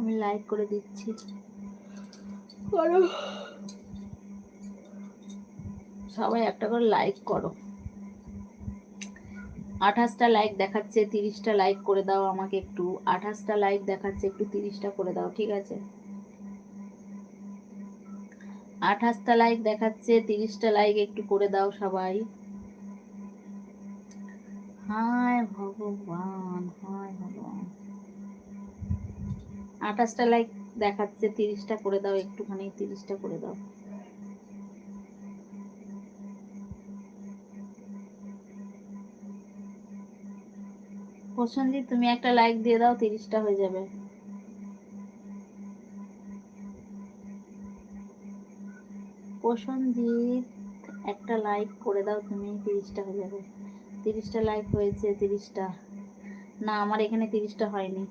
আমি লাইক করে দিচ্ছি, করো সবাই একটা করে লাইক করো। 28টা লাইক দেখাচ্ছে, 30টা লাইক করে দাও আমাকে একটু। 28টা লাইক দেখাচ্ছে, একটু 30টা করে দাও, ঠিক আছে? 28টা লাইক দেখাচ্ছে, 30টা লাইক একটু করে দাও সবাই। হায় ভগবান, হায় ভগবান। 28টা লাইক দেখাচ্ছে, 30টা করে দাও একটুখানি, 30টা করে দাও। প্রসেনজিৎ তুমি একটা লাইক দিয়ে দাও, 30টা হয়ে যাবে। প্রসেনজিৎ একটা লাইক করে দাও তুমি, 30টা হয়ে যাবে। 30টা লাইক হয়েছে, 30টা। না, আমার এখানে 30টা হয়নি।